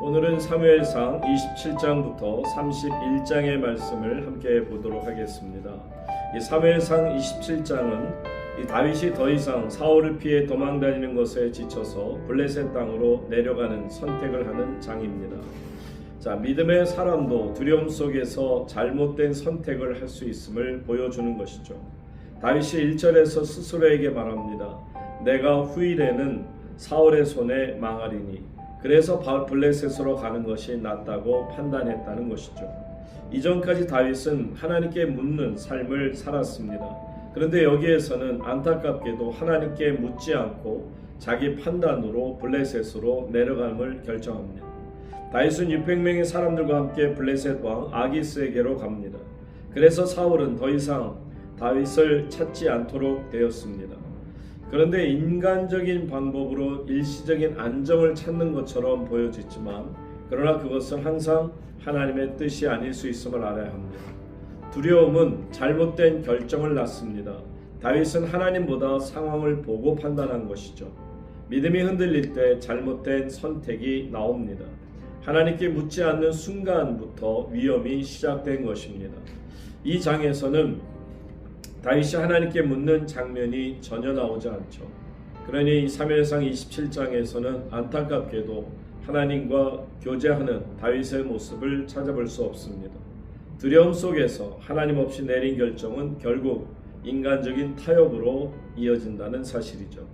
오늘은 사무엘상 27장부터 31장의 말씀을 함께 보도록 하겠습니다. 이 사무엘상 27장은 이 다윗이 더 이상 사울을 피해 도망다니는 것에 지쳐서 블레셋 땅으로 내려가는 선택을 하는 장입니다. 믿음의 사람도 두려움 속에서 잘못된 선택을 할 수 있음을 보여주는 것이죠. 다윗이 1절에서 스스로에게 말합니다. 내가 후일에는 사울의 손에 망하리니 그래서 블레셋으로 가는 것이 낫다고 판단했다는 것이죠. 이전까지 다윗은 하나님께 묻는 삶을 살았습니다. 그런데 여기에서는 안타깝게도 하나님께 묻지 않고 자기 판단으로 블레셋으로 내려감을 결정합니다. 다윗은 600명의 사람들과 함께 블레셋 왕 아기스에게로 갑니다. 그래서 사울은 더 이상 다윗을 찾지 않도록 되었습니다. 그런데 인간적인 방법으로 일시적인 안정을 찾는 것처럼 보여지지만 그러나 그것은 항상 하나님의 뜻이 아닐 수 있음을 알아야 합니다. 두려움은 잘못된 결정을 낳습니다. 다윗은 하나님보다 상황을 보고 판단한 것이죠. 믿음이 흔들릴 때 잘못된 선택이 나옵니다. 하나님께 묻지 않는 순간부터 위험이 시작된 것입니다. 이 장에서는 다윗이 하나님께 묻는 장면이 전혀 나오지 않죠. 그러니 사무엘상 27장에서는 안타깝게도 하나님과 교제하는 다윗의 모습을 찾아볼 수 없습니다. 두려움 속에서 하나님 없이 내린 결정은 결국 인간적인 타협으로 이어진다는 사실이죠.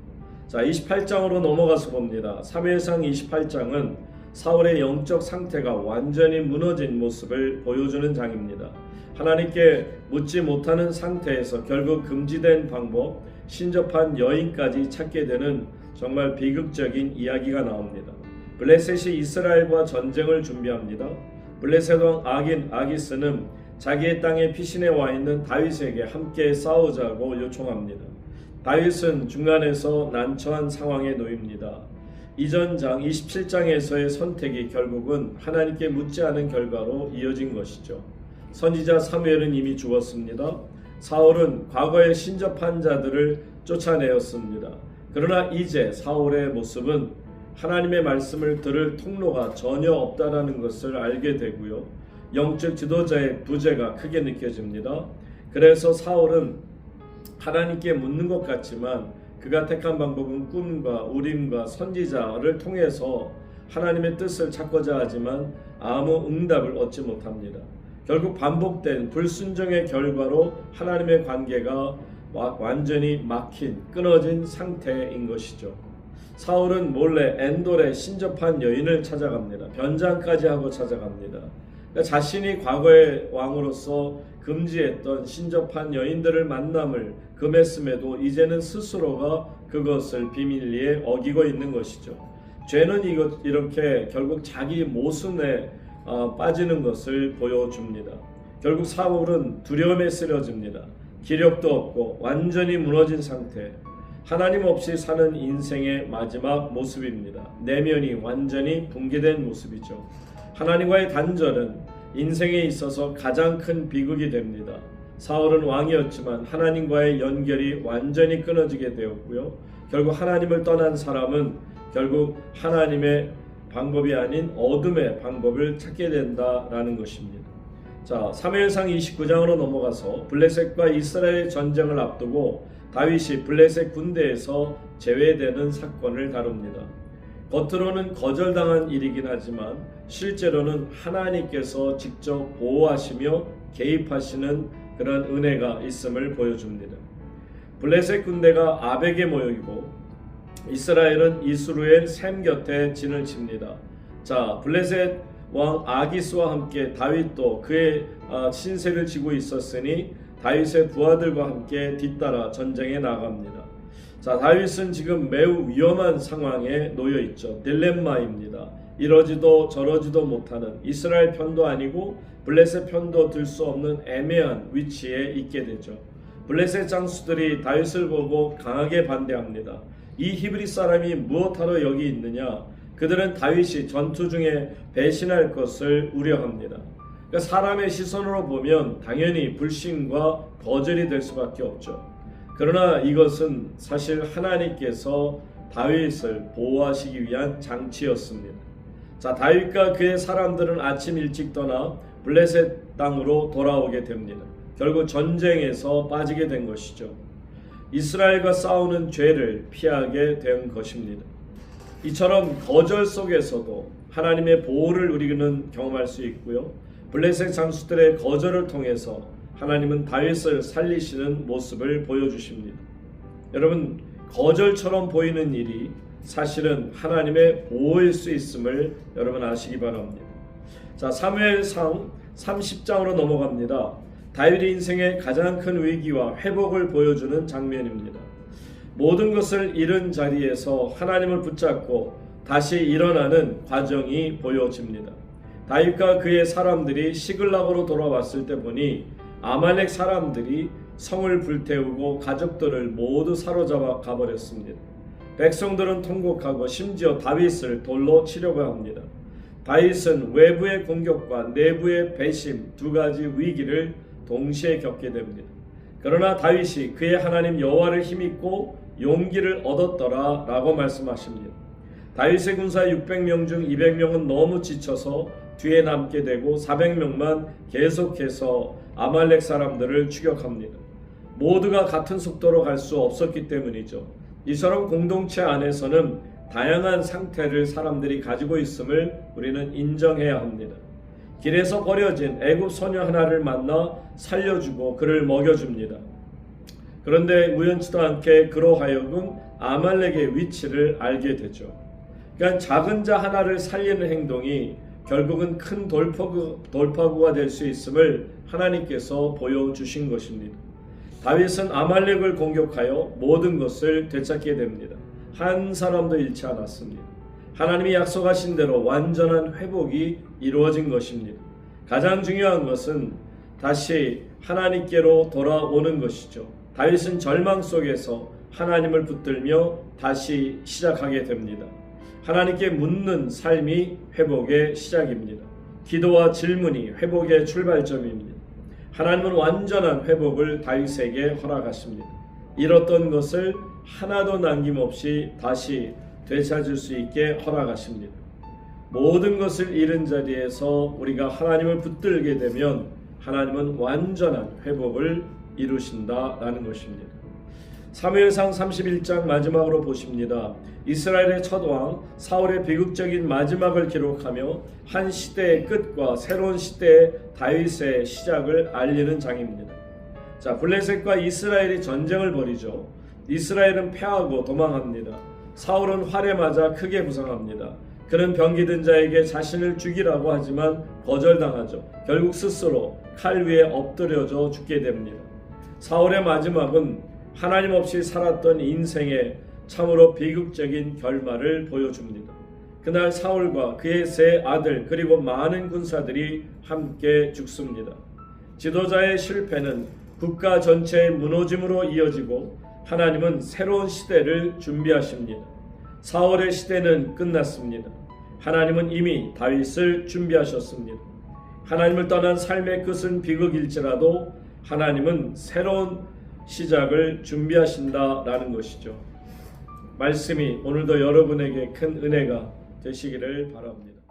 28장으로 넘어가서 봅니다. 사무엘상 28장은 사울의 영적 상태가 완전히 무너진 모습을 보여주는 장입니다. 하나님께 묻지 못하는 상태에서 결국 금지된 방법, 신접한 여인까지 찾게 되는 정말 비극적인 이야기가 나옵니다. 블레셋이 이스라엘과 전쟁을 준비합니다. 블레셋 왕 아기스는 자기의 땅에 피신해 와 있는 다윗에게 함께 싸우자고 요청합니다. 다윗은 중간에서 난처한 상황에 놓입니다. 이전 장 27장에서의 선택이 결국은 하나님께 묻지 않은 결과로 이어진 것이죠. 선지자 사무엘은 이미 죽었습니다. 사울은 과거에 신접한 자들을 쫓아내었습니다. 그러나 이제 사울의 모습은 하나님의 말씀을 들을 통로가 전혀 없다라는 것을 알게 되고요. 영적 지도자의 부재가 크게 느껴집니다. 그래서 사울은 하나님께 묻는 것 같지만 그가 택한 방법은 꿈과 우림과 선지자를 통해서 하나님의 뜻을 찾고자 하지만 아무 응답을 얻지 못합니다. 결국 반복된 불순종의 결과로 하나님의 관계가 완전히 막힌 끊어진 상태인 것이죠. 사울은 몰래 엔돌의 신접한 여인을 찾아갑니다. 변장까지 하고 찾아갑니다. 그러니까 자신이 과거의 왕으로서 금지했던 신접한 여인들을 만남을 금했음에도 이제는 스스로가 그것을 비밀리에 어기고 있는 것이죠. 죄는 이렇게 결국 자기 모순에 빠지는 것을 보여줍니다. 결국 사울은 두려움에 쓰러집니다. 기력도 없고 완전히 무너진 상태, 하나님 없이 사는 인생의 마지막 모습입니다. 내면이 완전히 붕괴된 모습이죠. 하나님과의 단절은 인생에 있어서 가장 큰 비극이 됩니다. 사울은 왕이었지만 하나님과의 연결이 완전히 끊어지게 되었고요. 결국 하나님을 떠난 사람은 결국 하나님의 방법이 아닌 어둠의 방법을 찾게 된다라는 것입니다. 사무엘상 29장으로 넘어가서 블레셋과 이스라엘 전쟁을 앞두고 다윗이 블레셋 군대에서 제외되는 사건을 다룹니다. 겉으로는 거절당한 일이긴 하지만 실제로는 하나님께서 직접 보호하시며 개입하시는 그런 은혜가 있음을 보여줍니다. 블레셋 군대가 아벡에 모이고 이스라엘은 이스루엘 샘 곁에 진을 칩니다. 블레셋 왕 아기스와 함께 다윗도 그의 신세를 지고 있었으니 다윗의 부하들과 함께 뒤따라 전쟁에 나갑니다. 다윗은 지금 매우 위험한 상황에 놓여 있죠. 딜레마입니다. 이러지도 저러지도 못하는, 이스라엘 편도 아니고 블레셋 편도 들 수 없는 애매한 위치에 있게 되죠. 블레셋 장수들이 다윗을 보고 강하게 반대합니다. 이 히브리 사람이 무엇하러 여기 있느냐? 그들은 다윗이 전투 중에 배신할 것을 우려합니다. 그러니까 사람의 시선으로 보면 당연히 불신과 거절이 될 수밖에 없죠. 그러나 이것은 사실 하나님께서 다윗을 보호하시기 위한 장치였습니다. 자, 다윗과 그의 사람들은 아침 일찍 떠나 블레셋 땅으로 돌아오게 됩니다. 결국 전쟁에서 빠지게 된 것이죠. 이스라엘과 싸우는 죄를 피하게 된 것입니다. 이처럼 거절 속에서도 하나님의 보호를 우리는 경험할 수 있고요. 블레셋 장수들의 거절을 통해서 하나님은 다윗을 살리시는 모습을 보여주십니다. 여러분, 거절처럼 보이는 일이 사실은 하나님의 보호일 수 있음을 여러분 아시기 바랍니다. 자, 사무엘상 30장으로 넘어갑니다. 다윗의 인생의 가장 큰 위기와 회복을 보여주는 장면입니다. 모든 것을 잃은 자리에서 하나님을 붙잡고 다시 일어나는 과정이 보여집니다. 다윗과 그의 사람들이 시글락으로 돌아왔을 때 보니 아말렉 사람들이 성을 불태우고 가족들을 모두 사로잡아 가버렸습니다. 백성들은 통곡하고 심지어 다윗을 돌로 치려고 합니다. 다윗은 외부의 공격과 내부의 배신 두 가지 위기를 동시에 겪게 됩니다. 그러나 다윗이 그의 하나님 여호와를 힘입고 용기를 얻었더라 라고 말씀하십니다. 다윗의 군사 600명 중 200명은 너무 지쳐서 뒤에 남게 되고 400명만 계속해서 아말렉 사람들을 추격합니다. 모두가 같은 속도로 갈 수 없었기 때문이죠. 이처럼 공동체 안에서는 다양한 상태를 사람들이 가지고 있음을 우리는 인정해야 합니다. 길에서 버려진 애굽 소녀 하나를 만나 살려주고 그를 먹여줍니다. 그런데 우연치도 않게 그로 하여금 아말렉의 위치를 알게 되죠. 그러니까 작은 자 하나를 살리는 행동이 결국은 큰 돌파구가 될 수 있음을 하나님께서 보여주신 것입니다. 다윗은 아말렉을 공격하여 모든 것을 되찾게 됩니다. 한 사람도 잃지 않았습니다. 하나님이 약속하신 대로 완전한 회복이 이루어진 것입니다. 가장 중요한 것은 다시 하나님께로 돌아오는 것이죠. 다윗은 절망 속에서 하나님을 붙들며 다시 시작하게 됩니다. 하나님께 묻는 삶이 회복의 시작입니다. 기도와 질문이 회복의 출발점입니다. 하나님은 완전한 회복을 다윗에게 허락하십니다. 잃었던 것을 하나도 남김없이 다시 되찾을 수 있게 허락하십니다. 모든 것을 잃은 자리에서 우리가 하나님을 붙들게 되면 하나님은 완전한 회복을 이루신다라는 것입니다. 사무엘상 31장 마지막으로 보십니다. 이스라엘의 첫 왕 사울의 비극적인 마지막을 기록하며 한 시대의 끝과 새로운 시대의 다윗의 시작을 알리는 장입니다. 자, 블레셋과 이스라엘이 전쟁을 벌이죠. 이스라엘은 패하고 도망합니다. 사울은 활에 맞아 크게 부상합니다. 그는 병기 든 자에게 자신을 죽이라고 하지만 거절당하죠. 결국 스스로 칼 위에 엎드려져 죽게 됩니다. 사울의 마지막은 하나님 없이 살았던 인생의 참으로 비극적인 결말을 보여줍니다. 그날 사울과 그의 세 아들 그리고 많은 군사들이 함께 죽습니다. 지도자의 실패는 국가 전체의 무너짐으로 이어지고 하나님은 새로운 시대를 준비하십니다. 사울의 시대는 끝났습니다. 하나님은 이미 다윗을 준비하셨습니다. 하나님을 떠난 삶의 끝은 비극일지라도 하나님은 새로운 시작을 준비하신다라는 것이죠. 말씀이 오늘도 여러분에게 큰 은혜가 되시기를 바랍니다.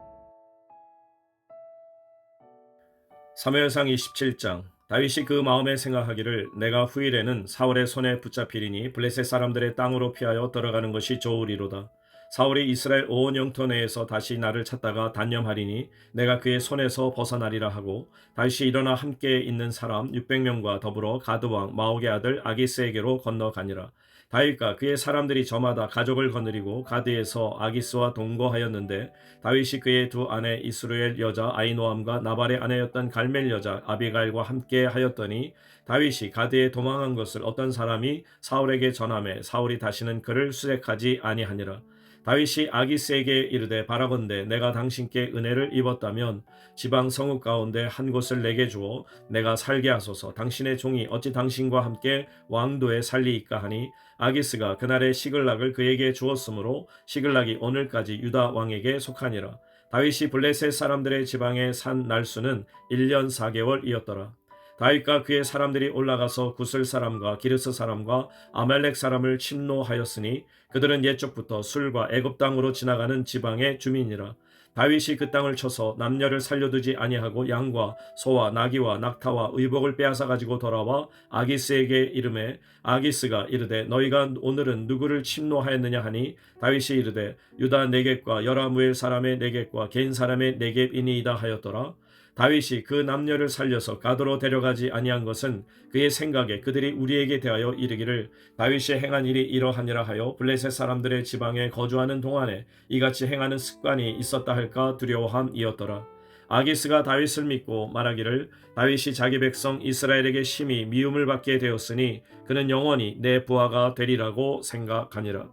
사무엘상 27장 다윗이 그 마음에 생각하기를 내가 후일에는 사울의 손에 붙잡히리니 블레셋 사람들의 땅으로 피하여 들어가는 것이 좋으리로다. 사울이 이스라엘 온 영토 내에서 다시 나를 찾다가 단념하리니 내가 그의 손에서 벗어나리라 하고 다윗이 일어나 함께 있는 사람 600명과 더불어 가드왕 마옥의 아들 아기스에게로 건너가니라. 다윗과 그의 사람들이 저마다 가족을 거느리고 가드에서 아기스와 동거하였는데 다윗이 그의 두 아내 이스루엘 여자 아히노암과 나발의 아내였던 갈멜 여자 아비가일과 함께 하였더니 다윗이 가드에 도망한 것을 어떤 사람이 사울에게 전하매 사울이 다시는 그를 수색하지 아니하니라. 다윗이 아기스에게 이르되 바라건대 내가 당신께 은혜를 입었다면 지방 성읍 가운데 한 곳을 내게 주어 내가 살게 하소서. 당신의 종이 어찌 당신과 함께 왕도에 살리이까 하니 아기스가 그날의 시글락을 그에게 주었으므로 시글락이 오늘까지 유다 왕에게 속하니라. 다윗이 블레셋 사람들의 지방에 산 날수는 1년 4개월이었더라. 다윗과 그의 사람들이 올라가서 구슬 사람과 기르스 사람과 아말렉 사람을 침노하였으니 그들은 옛적부터 술과 애굽 땅으로 지나가는 지방의 주민이라. 다윗이 그 땅을 쳐서 남녀를 살려두지 아니하고 양과 소와 나귀와 낙타와 의복을 빼앗아 가지고 돌아와 아기스에게 이르매 아기스가 이르되 너희가 오늘은 누구를 침노하였느냐 하니 다윗이 이르되 유다 네겝과 여라무엘 사람의 네겝과 겐 사람의 네겝이니이다 하였더라. 다윗이 그 남녀를 살려서 가도로 데려가지 아니한 것은 그의 생각에 그들이 우리에게 대하여 이르기를 다윗이 행한 일이 이러하니라 하여 블레셋 사람들의 지방에 거주하는 동안에 이같이 행하는 습관이 있었다 할까 두려워함이었더라. 아기스가 다윗을 믿고 말하기를 다윗이 자기 백성 이스라엘에게 심히 미움을 받게 되었으니 그는 영원히 내 부하가 되리라고 생각하니라.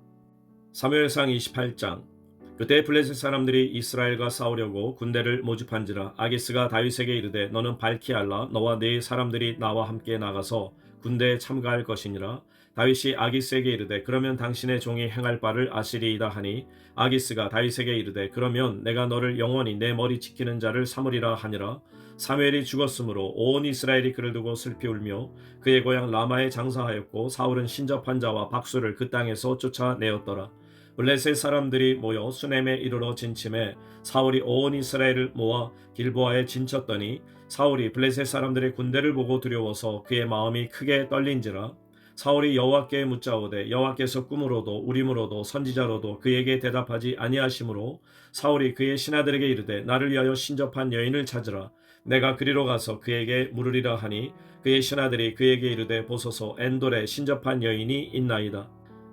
사무엘상 28장. 그때 블레셋 사람들이 이스라엘과 싸우려고 군대를 모집한지라 아기스가 다윗에게 이르되 너는 밝히 알라 너와 네 사람들이 나와 함께 나가서 군대에 참가할 것이니라. 다윗이 아기스에게 이르되 그러면 당신의 종이 행할 바를 아시리이다 하니 아기스가 다윗에게 이르되 그러면 내가 너를 영원히 내 머리 지키는 자를 삼으리라 하니라. 사무엘이 죽었으므로 온 이스라엘이 그를 두고 슬피 울며 그의 고향 라마에 장사하였고 사울은 신접한 자와 박수를 그 땅에서 쫓아내었더라. 블레셋 사람들이 모여 수넴에 이르러 진침해 사울이 온 이스라엘을 모아 길보아에 진쳤더니 사울이 블레셋 사람들의 군대를 보고 두려워서 그의 마음이 크게 떨린지라. 사울이 여호와께 묻자오되 여호와께서 꿈으로도 우림으로도 선지자로도 그에게 대답하지 아니하시므로 사울이 그의 신하들에게 이르되 나를 위하여 신접한 여인을 찾으라. 내가 그리로 가서 그에게 물으리라 하니 그의 신하들이 그에게 이르되 보소서 엔돌에 신접한 여인이 있나이다.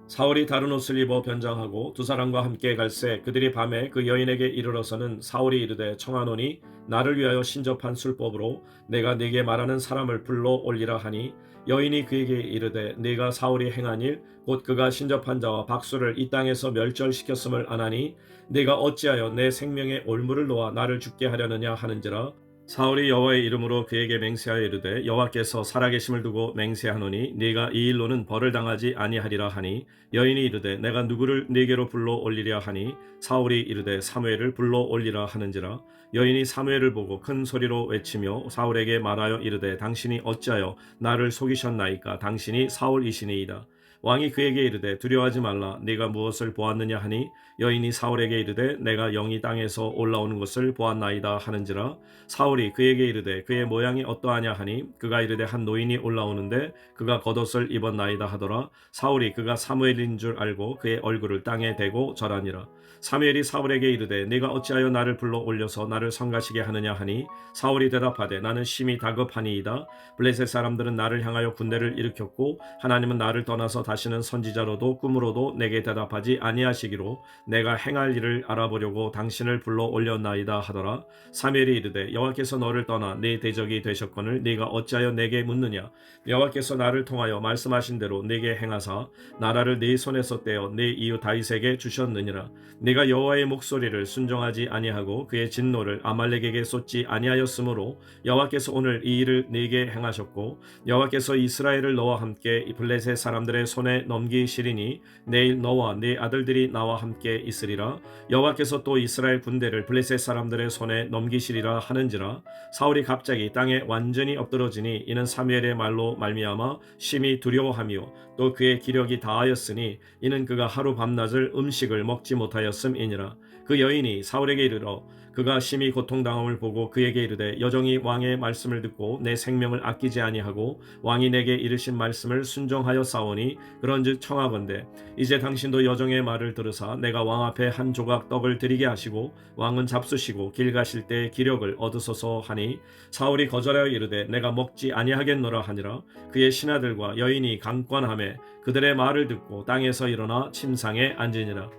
사울이 다른 옷을 입어 변장하고 두 사람과 함께 갈새 그들이 밤에 그 여인에게 이르러서는 사울이 이르되 청하노니 나를 위하여 신접한 술법으로 내가 네게 말하는 사람을 불러 올리라 하니 여인이 그에게 이르되 네가 사울이 행한 일 곧 그가 신접한 자와 박수를 이 땅에서 멸절시켰음을 아나니 네가 어찌하여 내 생명의 올무를 놓아 나를 죽게 하려느냐 하는지라. 사울이 여호와의 이름으로 그에게 맹세하여 이르되 여호와께서 살아계심을 두고 맹세하노니 네가 이 일로는 벌을 당하지 아니하리라 하니 여인이 이르되 내가 누구를 네게로 불러 올리랴 하니 사울이 이르되 사무엘을 불러 올리라 하는지라. 여인이 사무엘을 보고 큰 소리로 외치며 사울에게 말하여 이르되 당신이 어찌하여 나를 속이셨나이까 당신이 사울이시니이다. 왕이 그에게 이르되 두려워하지 말라 네가 무엇을 보았느냐 하니 여인이 사울에게 이르되 내가 영이 땅에서 올라오는 것을 보았나이다 하는지라. 사울이 그에게 이르되 그의 모양이 어떠하냐 하니 그가 이르되 한 노인이 올라오는데 그가 겉옷을 입었나이다 하더라. 사울이 그가 사무엘인 줄 알고 그의 얼굴을 땅에 대고 절하니라. 사무엘이 사울에게 이르되 네가 어찌하여 나를 불러 올려서 나를 성가시게 하느냐 하니 사울이 대답하되 나는 심히 다급하니이다. 블레셋 사람들은 나를 향하여 군대를 일으켰고 하나님은 나를 떠나서 다시는 선지자로도 꿈으로도 내게 대답하지 아니하시기로 내가 행할 일을 알아보려고 당신을 불러 올렸나이다 하더라. 사무엘이 이르되 여호와께서 너를 떠나 네 대적이 되셨거늘 네가 어찌하여 내게 묻느냐. 여호와께서 나를 통하여 말씀하신 대로 내게 행하사 나라를 네 손에서 떼어 네 이웃 다윗에게 주셨느니라. 네가 여호와의 목소리를 순종하지 아니하고 그의 진노를 아말렉에게 쏟지 아니하였으므로 여호와께서 오늘 이 일을 네게 행하셨고 여호와께서 이스라엘을 너와 함께 블레셋 사람들의 손에 넘기시리니 내일 너와 네 아들들이 나와 함께 있으리라. 여호와께서 또 이스라엘 군대를 블레셋 사람들의 손에 넘기시리라 하는지라. 사울이 갑자기 땅에 완전히 엎드러지니 이는 사무엘의 말로 말미암아 심히 두려워하며 또 그의 기력이 다하였으니 이는 그가 하루 밤낮을 음식을 먹지 못하였음이니라. 그 여인이 사울에게 이르러 그가 심히 고통당함을 보고 그에게 이르되 여종이 왕의 말씀을 듣고 내 생명을 아끼지 아니하고 왕이 내게 이르신 말씀을 순종하여 싸우니 그런즉 청하건대 이제 당신도 여종의 말을 들으사 내가 왕 앞에 한 조각 떡을 드리게 하시고 왕은 잡수시고 길 가실 때 기력을 얻으소서 하니 사울이 거절하여 이르되 내가 먹지 아니하겠노라 하니라. 그의 신하들과 여인이 강권하매 그들의 말을 듣고 땅에서 일어나 침상에 앉으니라.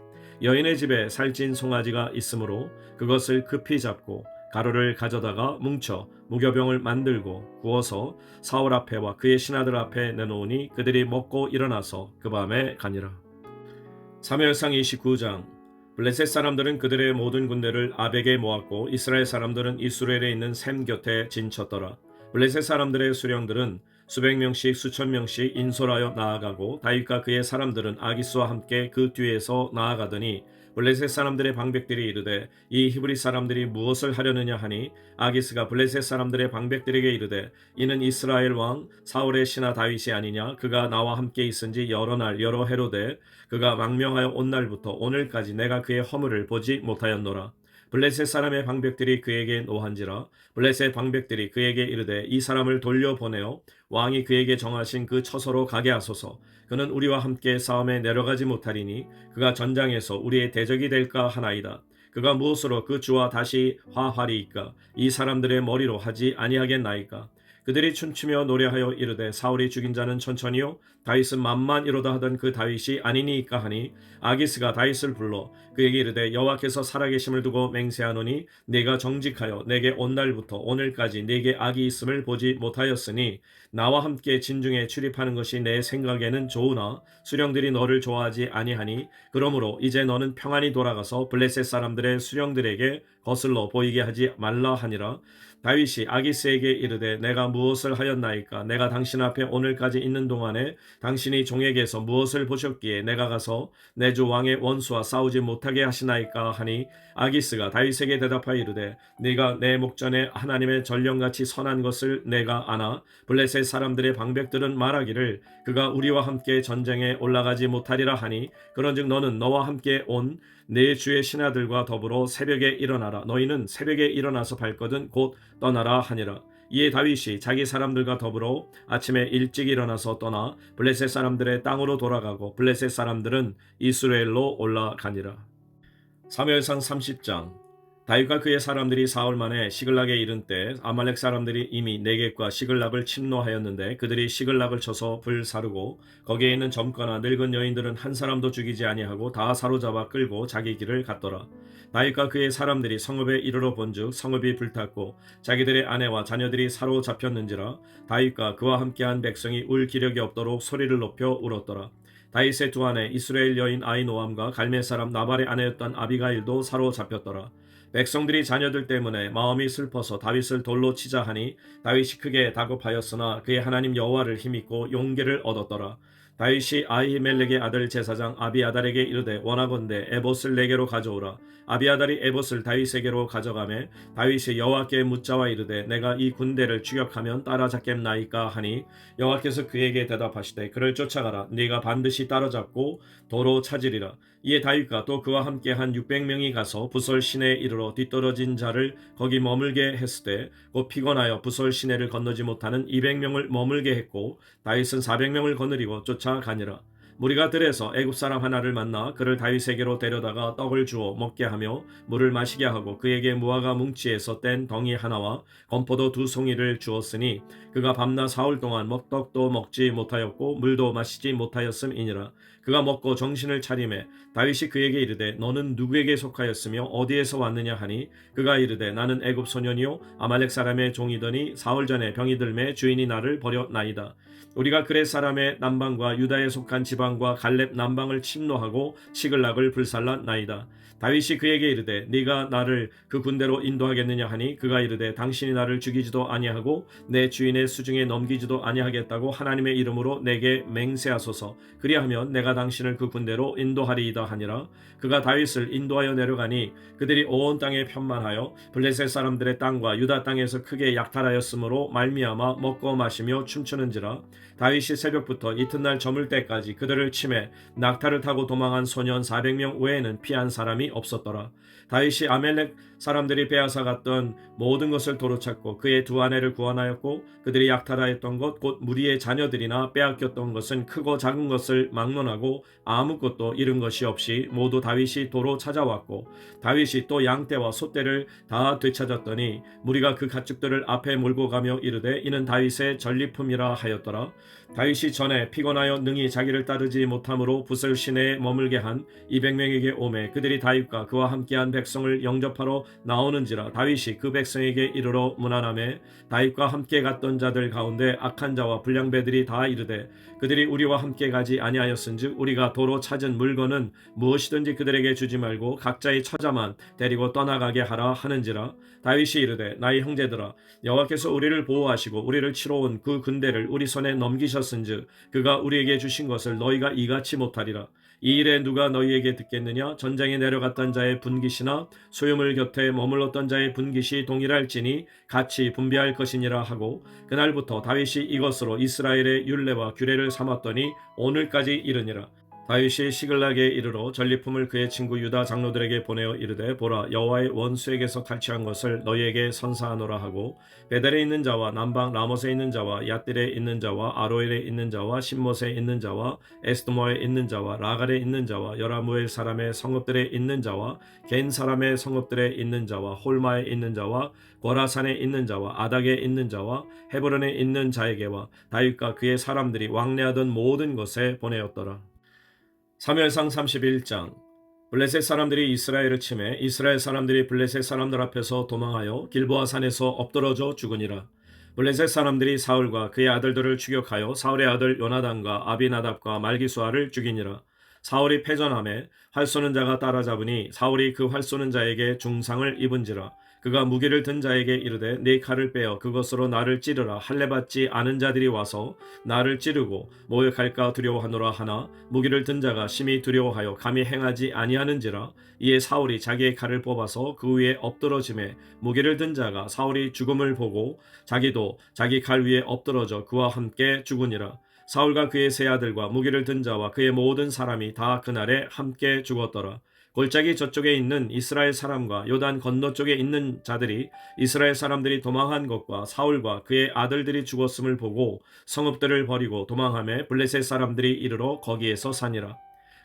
여인의 집에 살찐 송아지가 있으므로 그것을 급히 잡고 가루를 가져다가 뭉쳐 무교병을 만들고 구워서 사울 앞에와 그의 신하들 앞에 내놓으니 그들이 먹고 일어나서 그 밤에 가니라. 사무엘상 29장. 블레셋 사람들은 그들의 모든 군대를 아벡에 모았고 이스라엘 사람들은 이스라엘에 있는 샘 곁에 진쳤더라. 블레셋 사람들의 수령들은 수백 명씩 수천 명씩 인솔하여 나아가고 다윗과 그의 사람들은 아기스와 함께 그 뒤에서 나아가더니 블레셋 사람들의 방백들이 이르되 이 히브리 사람들이 무엇을 하려느냐 하니 아기스가 블레셋 사람들의 방백들에게 이르되 이는 이스라엘 왕 사울의 신하 다윗이 아니냐. 그가 나와 함께 있은지 여러 날 여러 해로 돼 그가 망명하여 온 날부터 오늘까지 내가 그의 허물을 보지 못하였노라. 블레셋 사람의 방백들이 그에게 노한지라. 블레셋 방백들이 그에게 이르되 이 사람을 돌려보내어 왕이 그에게 정하신 그 처소로 가게 하소서. 그는 우리와 함께 싸움에 내려가지 못하리니 그가 전장에서 우리의 대적이 될까 하나이다. 그가 무엇으로 그 주와 다시 화하리이까? 이 사람들의 머리로 하지 아니하겠나이까? 그들이 춤추며 노래하여 이르되 사울이 죽인 자는 천천히요 다윗은 만만이로다 하던 그 다윗이 아니니이까 하니 아기스가 다윗을 불러 그에게 이르되 여호와께서 살아계심을 두고 맹세하노니 네가 정직하여 내게 온 날부터 오늘까지 네게 악이 있음을 보지 못하였으니 나와 함께 진중에 출입하는 것이 내 생각에는 좋으나 수령들이 너를 좋아하지 아니하니 그러므로 이제 너는 평안히 돌아가서 블레셋 사람들의 수령들에게 거슬러 보이게 하지 말라 하니라. 다윗이 아기스에게 이르되 내가 무엇을 하였나이까? 내가 당신 앞에 오늘까지 있는 동안에 당신이 종에게서 무엇을 보셨기에 내가 가서 내 주 왕의 원수와 싸우지 못하게 하시나이까 하니 아기스가 다윗에게 대답하여 이르되 네가 내 목전에 하나님의 전령같이 선한 것을 내가 아나 블레셋 사람들의 방백들은 말하기를 그가 우리와 함께 전쟁에 올라가지 못하리라 하니 그런즉 너는 너와 함께 온 내 주의 신하들과 더불어 새벽에 일어나라. 너희는 새벽에 일어나서 발거든 곧 떠나라 하니라. 이에 다윗이 자기 사람들과 더불어 아침에 일찍 일어나서 떠나 블레셋 사람들의 땅으로 돌아가고 블레셋 사람들은 이스라엘로 올라가니라. 사무엘상 30장. 다윗과 그의 사람들이 사흘 만에 시글락에 이른 때 아말렉 사람들이 이미 네겝과 시글락을 침노하였는데 그들이 시글락을 쳐서 불사르고 거기에 있는 젊거나 늙은 여인들은 한 사람도 죽이지 아니하고 다 사로잡아 끌고 자기 길을 갔더라. 다윗과 그의 사람들이 성읍에 이르러 본즉 성읍이 불탔고 자기들의 아내와 자녀들이 사로잡혔는지라. 다윗과 그와 함께한 백성이 울 기력이 없도록 소리를 높여 울었더라. 다윗의 두 아내 이스라엘 여인 아히노암과 갈멜 사람 나발의 아내였던 아비가일도 사로잡혔더라. 백성들이 자녀들 때문에 마음이 슬퍼서 다윗을 돌로 치자 하니 다윗이 크게 다급하였으나 그의 하나님 여호와를 힘입고 용기를 얻었더라. 다윗이 아히멜렉의 아들 제사장 아비아달에게 이르되 원하건대 에봇을 내게로 가져오라. 아비아달이 에봇을 다윗에게로 가져가매 다윗이 여호와께 묻자와 이르되 내가 이 군대를 추격하면 따라잡겠나이까 하니 여호와께서 그에게 대답하시되 그를 쫓아가라. 네가 반드시 따라잡고 도로 찾으리라. 이에 다윗과 또 그와 함께 한 600명이 가서 부솔 시내에 이르러 뒤떨어진 자를 거기 머물게 했으되 곧 피곤하여 부솔 시내를 건너지 못하는 200명을 머물게 했고 다윗은 400명을 거느리고 쫓아가니라. 무리가 들에서 애굽 사람 하나를 만나 그를 다윗에게로 데려다가 떡을 주어 먹게 하며 물을 마시게 하고 그에게 무화과 뭉치에서 뗀 덩이 하나와 건포도 2송이를 주었으니 그가 밤낮 사흘 동안 먹떡도 먹지 못하였고 물도 마시지 못하였음이니라. 그가 먹고 정신을 차리매 다윗이 그에게 이르되 너는 누구에게 속하였으며 어디에서 왔느냐 하니 그가 이르되 나는 애굽 소년이요 아말렉 사람의 종이더니 사흘 전에 병이 들매 주인이 나를 버렸나이다. 우리가 그렛 사람의 남방과 유다에 속한 지방과 갈렙 남방을 침노하고 시글락을 불살랐나이다. 다윗이 그에게 이르되 네가 나를 그 군대로 인도하겠느냐 하니 그가 이르되 당신이 나를 죽이지도 아니하고 내 주인의 수중에 넘기지도 아니하겠다고 하나님의 이름으로 내게 맹세하소서. 그리하면 내가 당신을 그 군대로 인도하리이다 하니라. 그가 다윗을 인도하여 내려가니 그들이 온 땅에 편만하여 블레셋 사람들의 땅과 유다 땅에서 크게 약탈하였으므로 말미암아 먹고 마시며 춤추는지라. 다윗이 새벽부터 이튿날 저물 때까지 그들을 치매 낙타를 타고 도망한 소년 400명 외에는 피한 사람이 없었더라. 다윗이 아멜렉 사람들이 빼앗아 갔던 모든 것을 도로 찾고 그의 두 아내를 구원하였고 그들이 약탈하였던 것 곧 무리의 자녀들이나 빼앗겼던 것은 크고 작은 것을 막론하고 아무것도 잃은 것이 없이 모두 다윗이 도로 찾아왔고 다윗이 또 양떼와 소떼를 다 되찾았더니 무리가 그 가축들을 앞에 몰고 가며 이르되 이는 다윗의 전리품이라 하였더라. 다윗이 전에 피곤하여 능히 자기를 따르지 못함으로 부솔 시내에 머물게 한 200명에게 오매 그들이 다윗과 그와 함께한 백성을 영접하러 나오는지라. 다윗이 그 백성에게 이르러 문안하매 다윗과 함께 갔던 자들 가운데 악한 자와 불량배들이 다 이르되 그들이 우리와 함께 가지 아니하였은즉 우리가 도로 찾은 물건은 무엇이든지 그들에게 주지 말고 각자의 처자만 데리고 떠나가게 하라 하는지라. 다윗이 이르되 나의 형제들아 여호와께서 우리를 보호하시고 우리를 치러 온 그 군대를 우리 손에 넘기셨은즉 그가 우리에게 주신 것을 너희가 이같이 못하리라. 이 일에 누가 너희에게 듣겠느냐? 전장에 내려갔던 자의 분깃이나 소유물 곁에 머물렀던 자의 분깃이 동일할지니 같이 분배할 것이니라 하고 그날부터 다윗이 이것으로 이스라엘의 율례와 규례를 삼았더니 오늘까지 이르니라. 다윗이 시글락에 이르러 전리품을 그의 친구 유다 장로들에게 보내어 이르되 보라 여호와의 원수에게서 탈취한 것을 너희에게 선사하노라 하고 베델에 있는 자와 남방 라못에 있는 자와 얏딜에 있는 자와 아로엘에 있는 자와 신못에 있는 자와 에스드모에 있는 자와 라갈에 있는 자와 여라무엘 사람의 성읍들에 있는 자와 겐 사람의 성읍들에 있는 자와 홀마에 있는 자와 고라산에 있는 자와 아닥에 있는 자와 헤브론에 있는 자에게와 다윗과 그의 사람들이 왕래하던 모든 것에 보내었더라. 사무엘상 31장. 블레셋 사람들이 이스라엘을 치매 이스라엘 사람들이 블레셋 사람들 앞에서 도망하여 길보아 산에서 엎드러져 죽으니라. 블레셋 사람들이 사울과 그의 아들들을 추격하여 사울의 아들 요나단과 아비나답과 말기수아를 죽이니라. 사울이 패전함에 활 쏘는 자가 따라잡으니 사울이 그 활 쏘는 자에게 중상을 입은지라. 그가 무기를 든 자에게 이르되 네 칼을 빼어 그것으로 나를 찌르라. 할례 받지 않은 자들이 와서 나를 찌르고 모욕할까 두려워하노라 하나 무기를 든 자가 심히 두려워하여 감히 행하지 아니하는지라. 이에 사울이 자기의 칼을 뽑아서 그 위에 엎드러짐에 무기를 든 자가 사울이 죽음을 보고 자기도 자기 칼 위에 엎드러져 그와 함께 죽으니라. 사울과 그의 세 아들과 무기를 든 자와 그의 모든 사람이 다 그날에 함께 죽었더라. 골짜기 저쪽에 있는 이스라엘 사람과 요단 건너쪽에 있는 자들이 이스라엘 사람들이 도망한 것과 사울과 그의 아들들이 죽었음을 보고 성읍들을 버리고 도망하며 블레셋 사람들이 이르러 거기에서 사니라.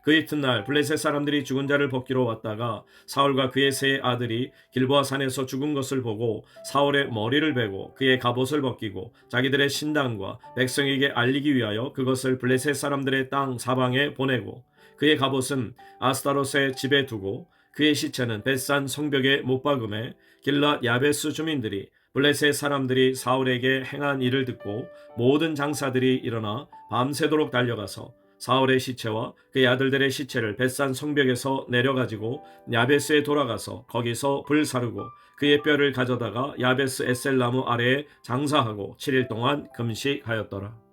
그 이튿날 블레셋 사람들이 죽은 자를 벗기러 왔다가 사울과 그의 세 아들이 길보아 산에서 죽은 것을 보고 사울의 머리를 베고 그의 갑옷을 벗기고 자기들의 신당과 백성에게 알리기 위하여 그것을 블레셋 사람들의 땅 사방에 보내고 그의 갑옷은 아스타롯의 집에 두고 그의 시체는 벳산 성벽에 못 박음에 길랏 야베스 주민들이 블레셋 사람들이 사울에게 행한 일을 듣고 모든 장사들이 일어나 밤새도록 달려가서 사울의 시체와 그의 아들들의 시체를 벳산 성벽에서 내려가지고 야베스에 돌아가서 거기서 불 사르고 그의 뼈를 가져다가 야베스 에셀나무 아래에 장사하고 7일 동안 금식하였더라.